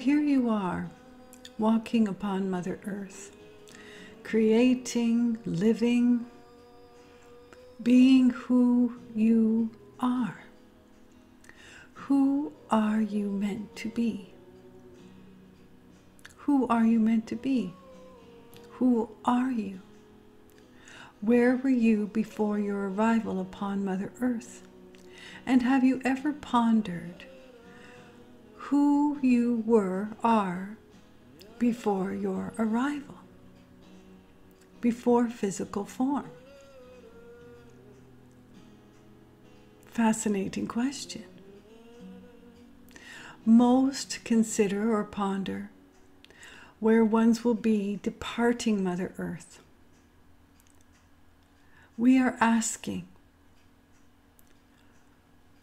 Here you are, walking upon Mother Earth, creating, living, being who you are. Who are you meant to be? Who are you meant to be? Who are you? Where were you before your arrival upon Mother Earth? And have you ever pondered who you are before your arrival, before physical form? Fascinating question. Most consider or ponder where ones will be departing Mother Earth. We are asking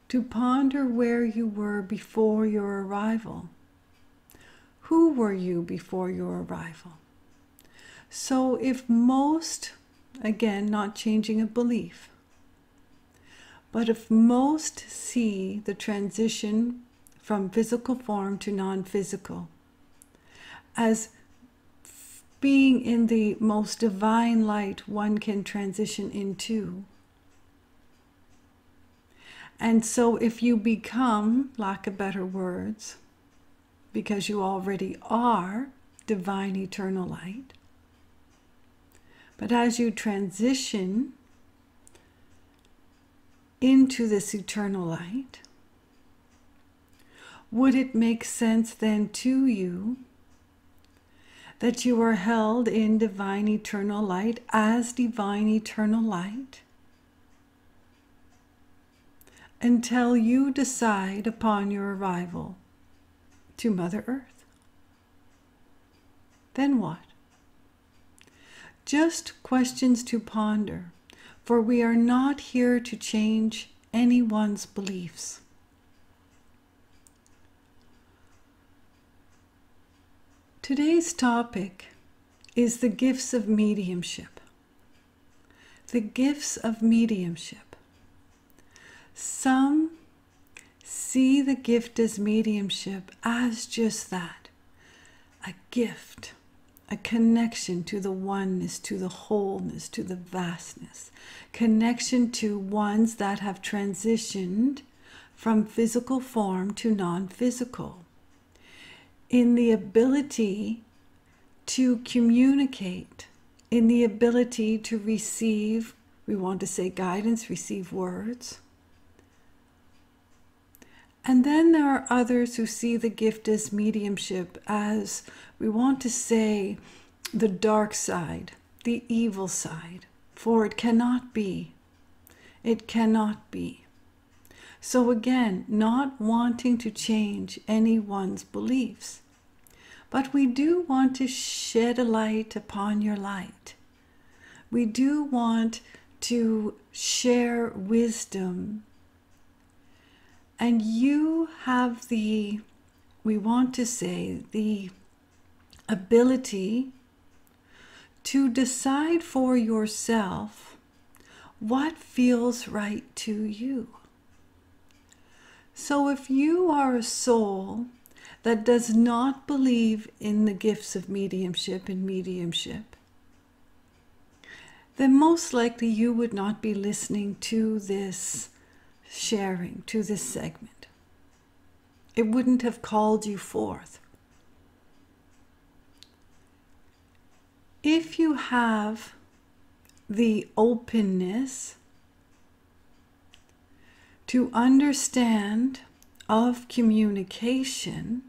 to ponder where you were before your arrival. Who were you before your arrival? So if most, again, not changing a belief, but if most see the transition from physical form to non-physical as being in the most divine light one can transition into, and so if you become, lack of better words, because you already are divine eternal light, but as you transition into this eternal light, would it make sense then to you that you are held in divine eternal light as divine eternal light until you decide upon your arrival to Mother Earth? Then what? Just questions to ponder, for we are not here to change anyone's beliefs. Today's topic is the gifts of mediumship. The gifts of mediumship. Some see the gift as mediumship as just that, a gift, a connection to the oneness, to the wholeness, to the vastness, connection to ones that have transitioned from physical form to non-physical, in the ability to communicate, in the ability to receive, we want to say guidance, receive words. And then there are others who see the gift as mediumship as, we want to say, the dark side, the evil side, for it cannot be. It cannot be. So again, not wanting to change anyone's beliefs, but we do want to shed a light upon your light. We do want to share wisdom. And you have the, we want to say, the ability to decide for yourself what feels right to you. So if you are a soul that does not believe in the gifts of mediumship and mediumship, then most likely you would not be listening to this sharing, to this segment. It wouldn't have called you forth. If you have the openness to understand of communication,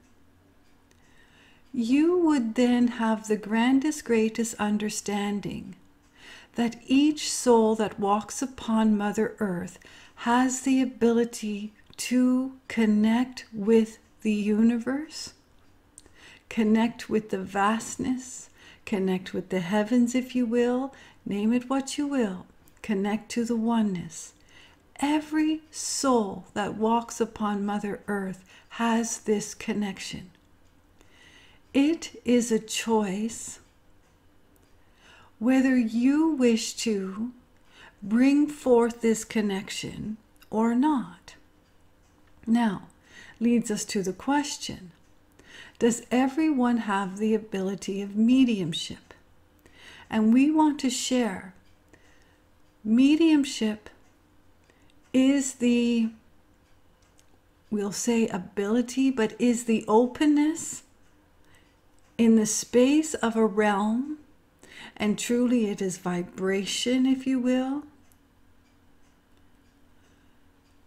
you would then have the grandest, greatest understanding that each soul that walks upon Mother Earth has the ability to connect with the universe, connect with the vastness, connect with the heavens, if you will, name it what you will, connect to the oneness. Every soul that walks upon Mother Earth has this connection. It is a choice whether you wish to bring forth this connection or not. Now, leads us to the question, Does everyone have the ability of mediumship? And we want to share. Mediumship is the, we'll say ability, but is the openness in the space of a realm, and truly it is vibration, if you will,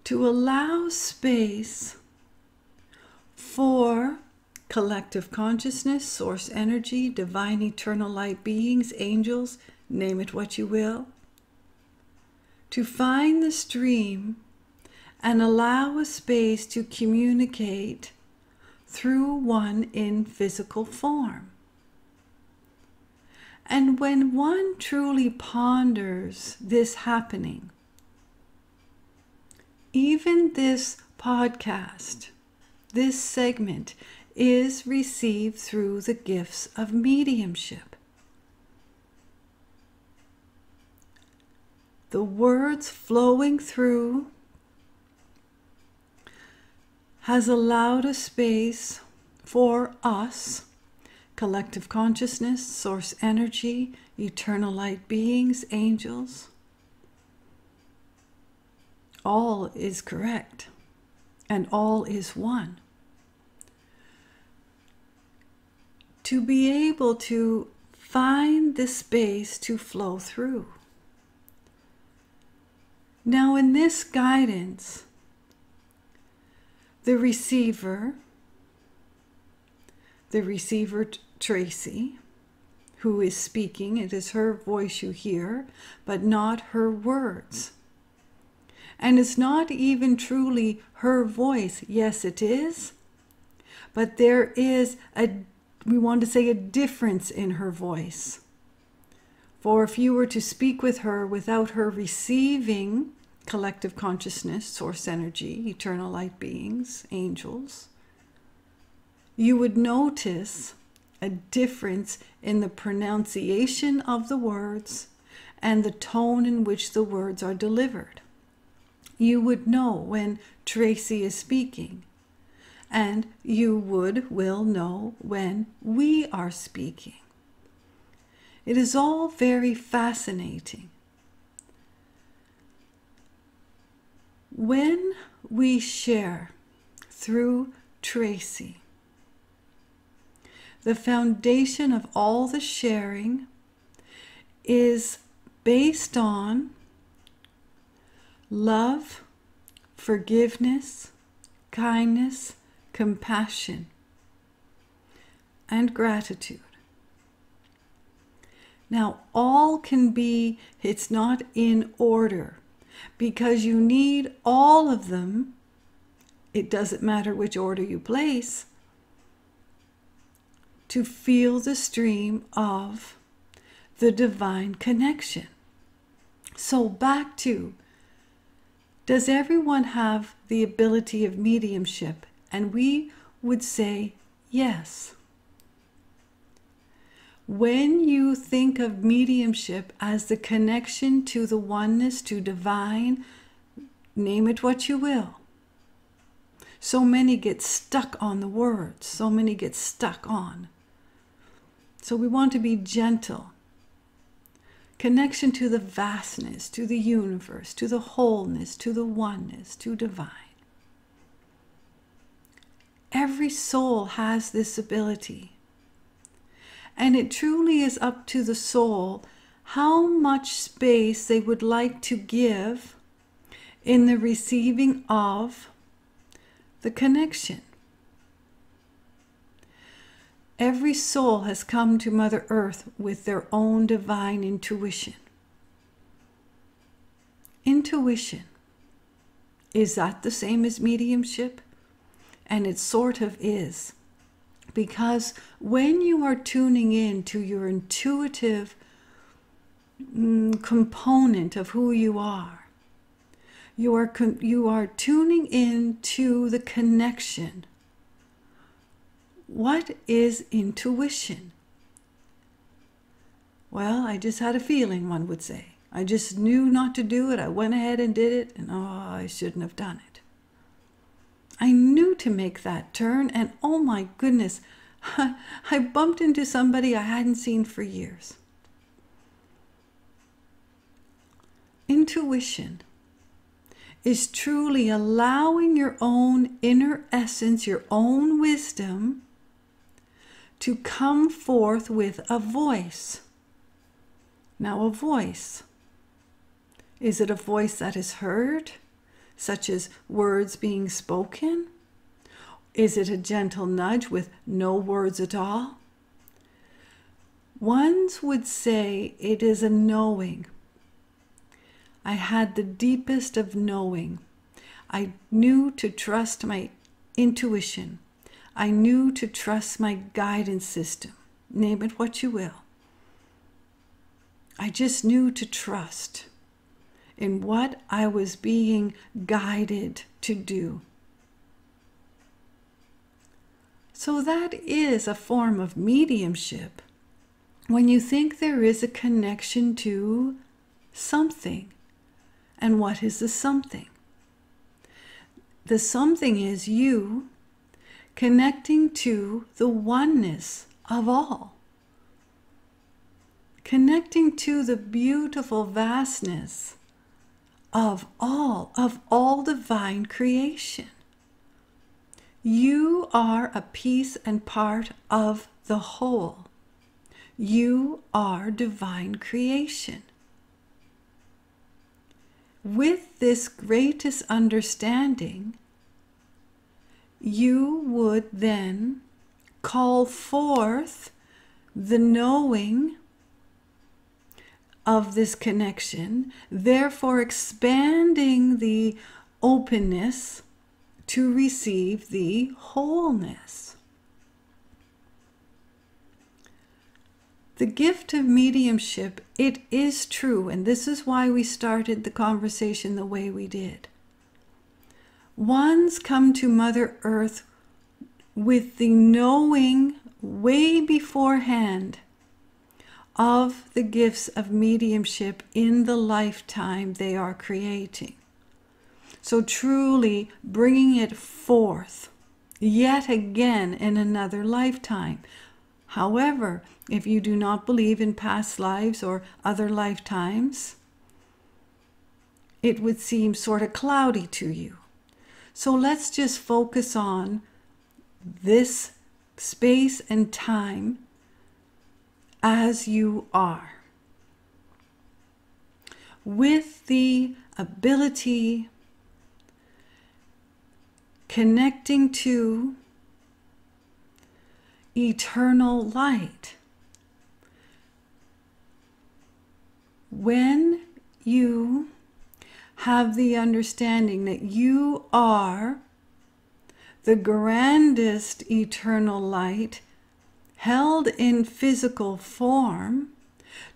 to allow space for collective consciousness, source energy, divine eternal light beings, angels, name it what you will, to find the stream and allow a space to communicate through one in physical form. And when one truly ponders this happening, even this podcast, this segment, is received through the gifts of mediumship. The words flowing through has allowed a space for us, collective consciousness, source energy, eternal light beings, angels. All is correct, and all is one. To be able to find the space to flow through. Now, in this guidance, the receiver Tracy, who is speaking, it is her voice you hear, but not her words. And it's not even truly her voice. Yes, it is, but there is we want to say a difference in her voice. For if you were to speak with her without her receiving collective consciousness, source energy, eternal light beings, angels, you would notice a difference in the pronunciation of the words and the tone in which the words are delivered. You would know when Tracy is speaking, and you will know when we are speaking. It is all very fascinating. When we share through Tracy, the foundation of all the sharing is based on love, forgiveness, kindness, compassion, and gratitude. Now, all can be, it's not in order, because you need all of them. It doesn't matter which order you place, to feel the stream of the divine connection. So back to, does everyone have the ability of mediumship? And we would say yes. When you think of mediumship as the connection to the oneness, to divine, name it what you will. So many get stuck on the words. So many get stuck on. So we want to be gentle. Connection to the vastness, to the universe, to the wholeness, to the oneness, to divine. Every soul has this ability. And it truly is up to the soul how much space they would like to give in the receiving of the connection. Every soul has come to Mother Earth with their own divine intuition. Intuition. Is that the same as mediumship? And it sort of is. Because when you are tuning in to your intuitive component of who you are tuning in to the connection. What is intuition? Well, I just had a feeling, one would say. I just knew not to do it. I went ahead and did it, and I shouldn't have done it. I knew to make that turn, and oh my goodness, I bumped into somebody I hadn't seen for years. Intuition is truly allowing your own inner essence, your own wisdom, to come forth with a voice. Now, a voice. Is it a voice that is heard, such as words being spoken? Is it a gentle nudge with no words at all? Ones would say it is a knowing. I had the deepest of knowing. I knew to trust my intuition. I knew to trust my guidance system. Name it what you will. I just knew to trust in what I was being guided to do. So that is a form of mediumship. When you think there is a connection to something. And what is the something? The something is you connecting to the oneness of all. Connecting to the beautiful vastness of all divine creation. You are a piece and part of the whole. You are divine creation. With this greatest understanding, you would then call forth the knowing of this connection, therefore expanding the openness to receive the wholeness. The gift of mediumship, it is true, and this is why we started the conversation the way we did. Ones come to Mother Earth with the knowing way beforehand of the gifts of mediumship in the lifetime they are creating. So truly bringing it forth yet again in another lifetime. However, if you do not believe in past lives or other lifetimes, it would seem sort of cloudy to you. So let's just focus on this space and time as you are, with the ability connecting to eternal light. When you have the understanding that you are the grandest eternal light held in physical form,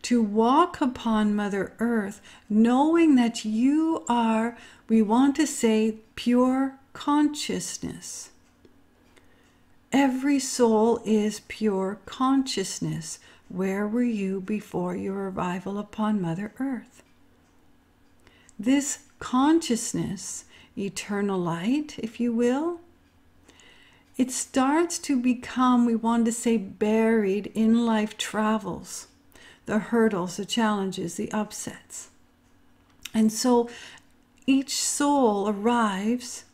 to walk upon Mother Earth, knowing that you are, we want to say, pure consciousness. Every soul is pure consciousness. Where were you before your arrival upon Mother Earth? This consciousness, eternal light, if you will, it starts to become, we want to say, buried in life travels, the hurdles, the challenges, the upsets. And so each soul arrives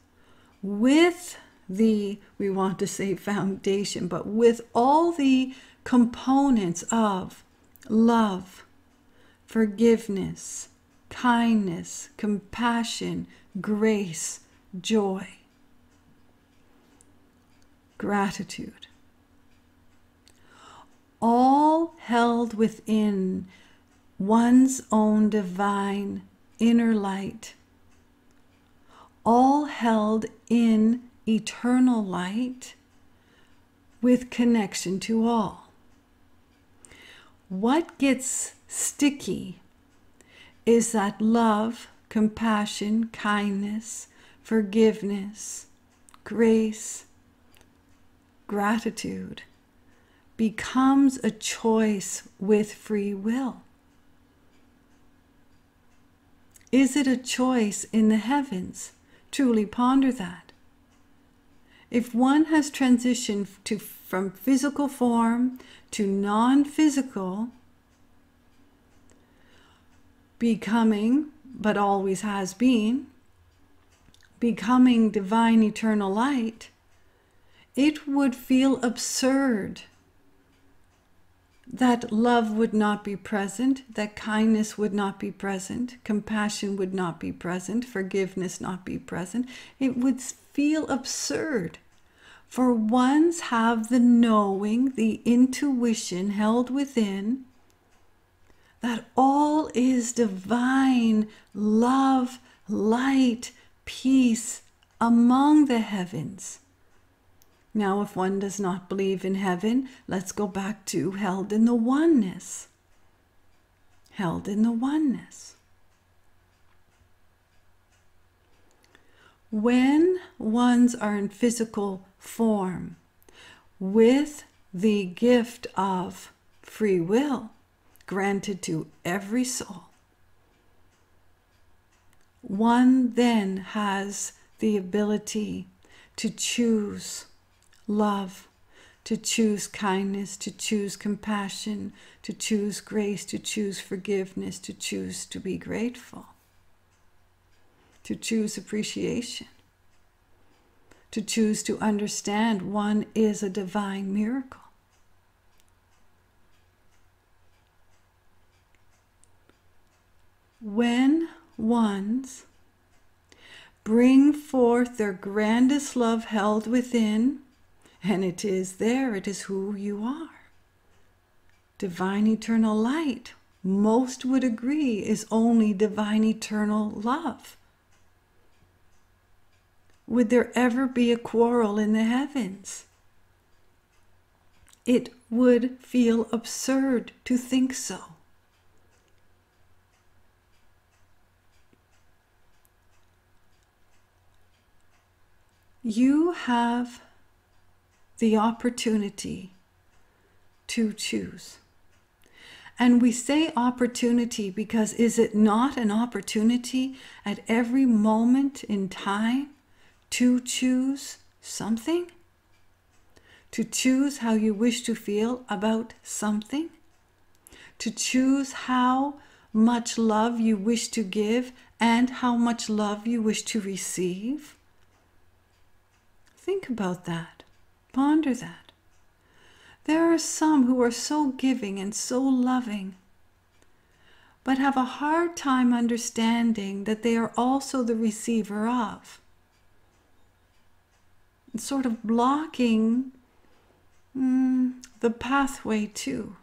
with the, we want to say, foundation, but with all the components of love, forgiveness, kindness, compassion, grace, joy, gratitude, all held within one's own divine inner light, all held in eternal light with connection to all. What gets sticky is that love, compassion, kindness, forgiveness, grace, gratitude becomes a choice with free will. Is it a choice in the heavens? Truly ponder that. If one has transitioned to from physical form to non-physical, becoming, but always has been, becoming divine eternal light, it would feel absurd that love would not be present, that kindness would not be present, compassion would not be present, forgiveness not be present. It would feel absurd. For ones have the knowing, the intuition held within that all is divine love, light, peace among the heavens. Now, if one does not believe in heaven, let's go back to held in the oneness. Held in the oneness. When ones are in physical form, with the gift of free will granted to every soul, one then has the ability to choose love, to choose kindness, to choose compassion, to choose grace, to choose forgiveness, to choose to be grateful, to choose appreciation, to choose to understand one is a divine miracle. When ones bring forth their grandest love held within, and it is there, it is who you are. Divine eternal light, most would agree, is only divine eternal love. Would there ever be a quarrel in the heavens? It would feel absurd to think so. You have the opportunity to choose. And we say opportunity because is it not an opportunity at every moment in time to choose something? To choose how you wish to feel about something? To choose how much love you wish to give and how much love you wish to receive? Think about that. Ponder that. There are some who are so giving and so loving, but have a hard time understanding that they are also the receiver of. It's sort of blocking the pathway too.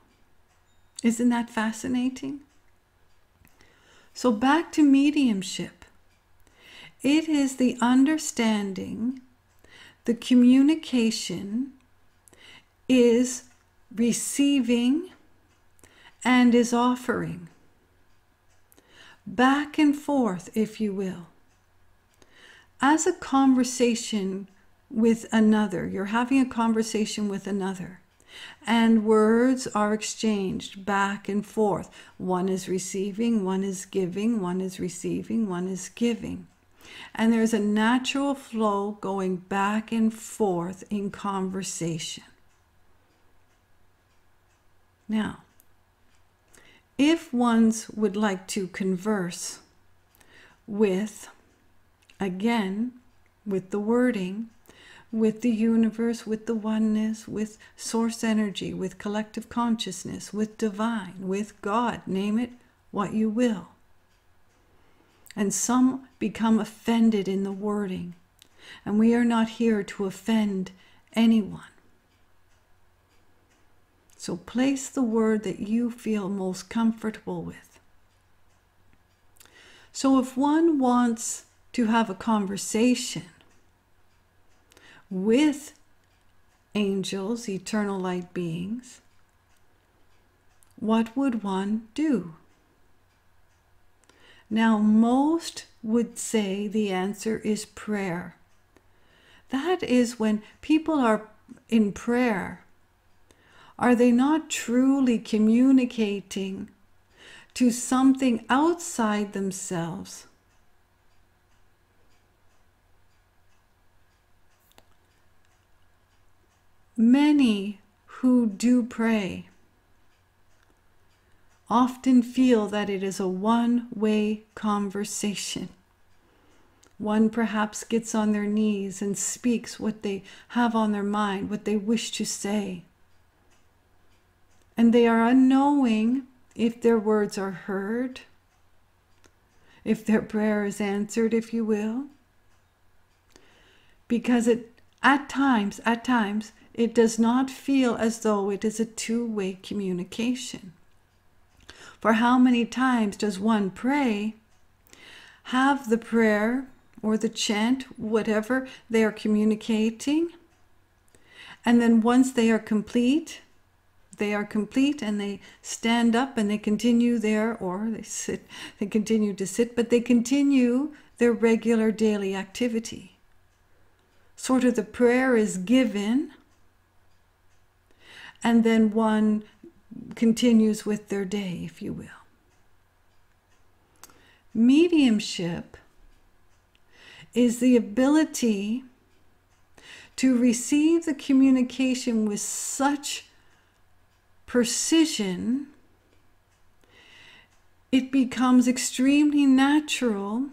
Isn't that fascinating? So back to mediumship. It is the understanding, the communication is receiving and is offering. Back and forth, if you will. As a conversation with another, you're having a conversation with another, and words are exchanged back and forth. One is receiving, one is giving, one is receiving, one is giving. And there's a natural flow going back and forth in conversation. Now, if ones would like to converse with, again, with the wording, with the universe, with the oneness, with source energy, with collective consciousness, with divine, with God, name it what you will. And some become offended in the wording. And we are not here to offend anyone. So place the word that you feel most comfortable with. So if one wants to have a conversation with angels, eternal light beings, what would one do? Now, most would say the answer is prayer. That is when people are in prayer. Are they not truly communicating to something outside themselves? many who do pray often feel that it is a one-way conversation. One perhaps gets on their knees and speaks what they have on their mind, what they wish to say. And they are unknowing if their words are heard, if their prayer is answered, if you will. Because at times, it does not feel as though it is a two-way communication. For how many times does one pray, have the prayer or the chant, whatever they are communicating, and then once they are complete and they stand up and they continue there, or they sit, they continue to sit, but they continue their regular daily activity. Sort of the prayer is given, and then one continues with their day, if you will. Mediumship is the ability to receive the communication with such precision, it becomes extremely natural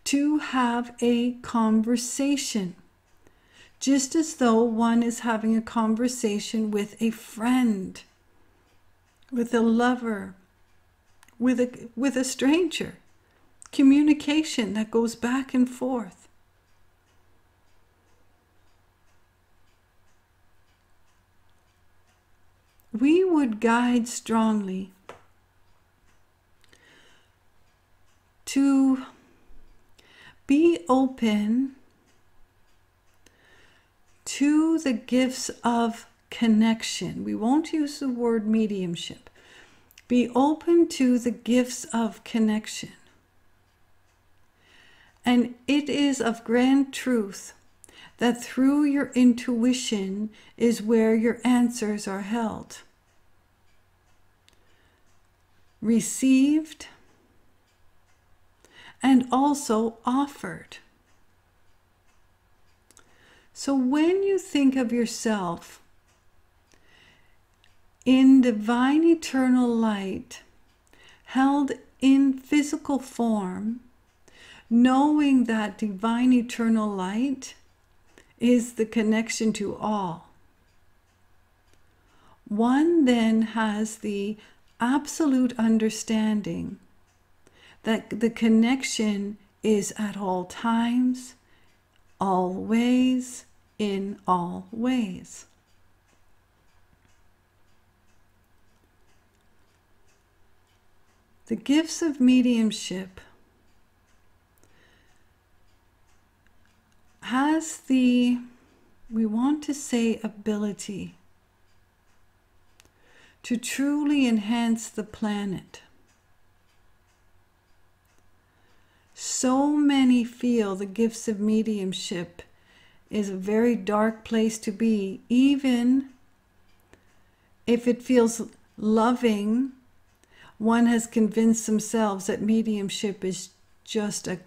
to have a conversation, just as though one is having a conversation with a friend, with a lover, with a stranger. Communication that goes back and forth. We would guide strongly to be open to the gifts of connection. We won't use the word mediumship. Be open to the gifts of connection. And it is of grand truth that through your intuition is where your answers are held. Received and also offered. So when you think of yourself in divine eternal light, held in physical form, knowing that divine eternal light is the connection to all, one then has the absolute understanding that the connection is at all times, always, in all ways. The gifts of mediumship has the, we want to say, ability to truly enhance the planet. So many feel the gifts of mediumship is a very dark place to be, even if it feels loving. One has convinced themselves that mediumship is just a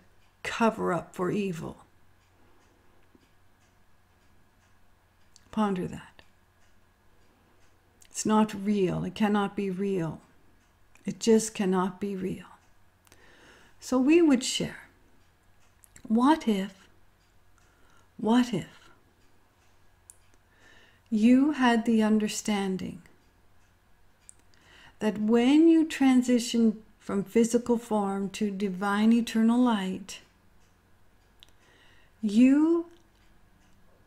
cover-up for evil. Ponder that. It's not real. It cannot be real. It just cannot be real. So we would share, what if you had the understanding that when you transition from physical form to divine eternal light, you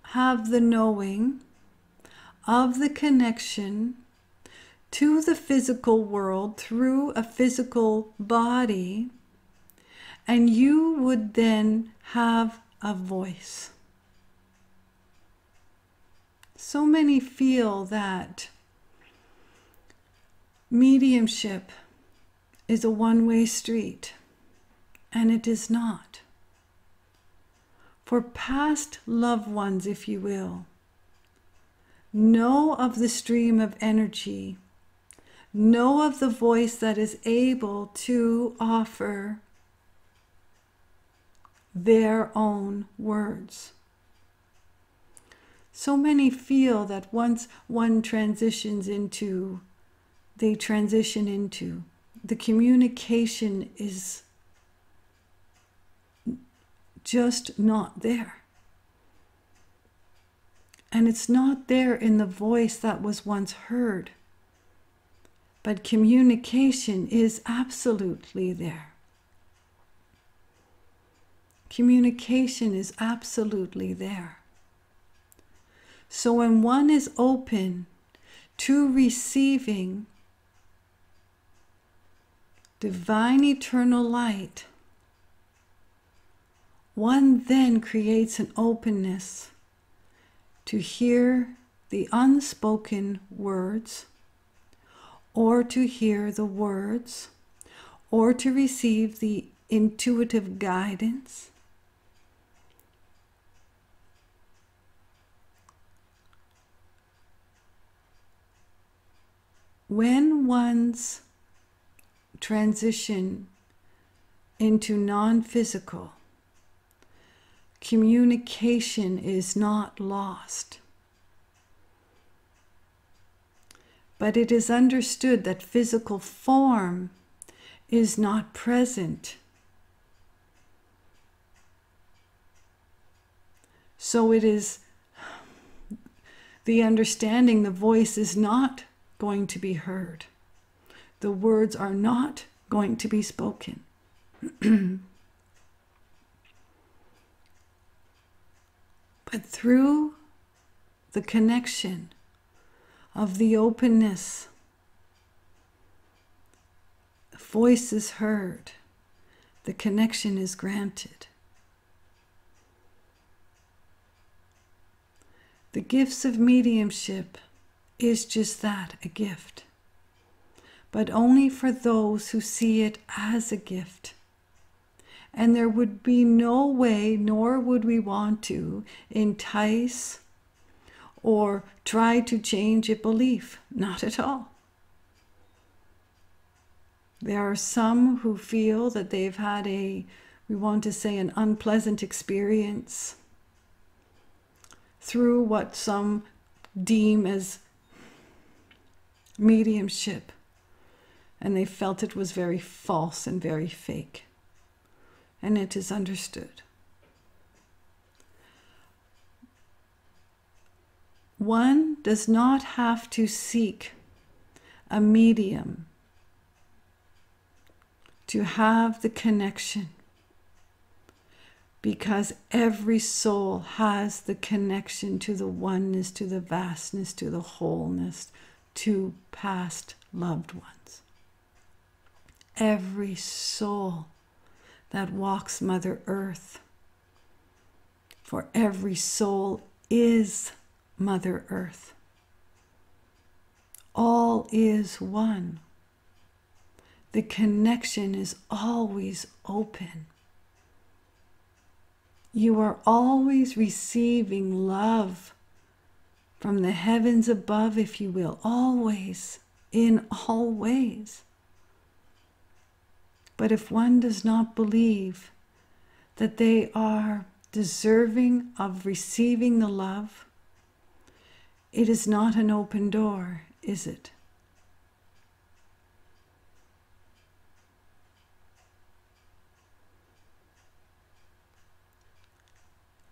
have the knowing of the connection to the physical world through a physical body, and you would then have a voice. So many feel that mediumship is a one-way street, and it is not. For past loved ones, if you will, know of the stream of energy, know of the voice that is able to offer their own words. So many feel that once one transitions into, the communication is just not there. And it's not there in the voice that was once heard. But communication is absolutely there. Communication is absolutely there. So when one is open to receiving divine eternal light, one then creates an openness to hear the unspoken words, or to hear the words, or to receive the intuitive guidance. When one's transition into non-physical, communication is not lost. But it is understood that physical form is not present. So it is the understanding the voice is not going to be heard. The words are not going to be spoken. But through the connection of the openness, the voice is heard, the connection is granted. The gifts of mediumship is just that, a gift, but only for those who see it as a gift. And there would be no way, nor would we want to, entice or try to change a belief. Not at all. There are some who feel that they've had we want to say, an unpleasant experience through what some deem as mediumship, and they felt it was very false and very fake. And it is understood. One does not have to seek a medium to have the connection, because every soul has the connection to the oneness, to the vastness, to the wholeness, to past loved ones. Every soul that walks Mother Earth, for every soul is Mother Earth. All is one. The connection is always open. You are always receiving love from the heavens above, if you will, always, in all ways. But if one does not believe that they are deserving of receiving the love, it is not an open door, is it?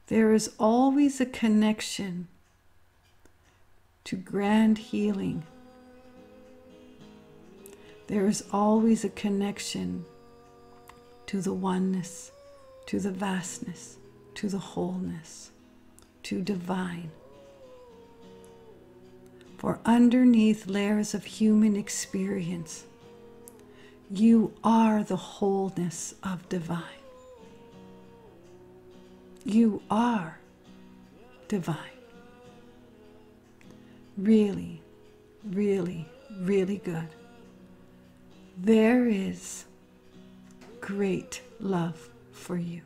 There is always a connection to grand healing. There is always a connection to the oneness, to the vastness, to the wholeness, to divine. For underneath layers of human experience, you are the wholeness of divine. You are divine. Really, really, really good. There is great love for you.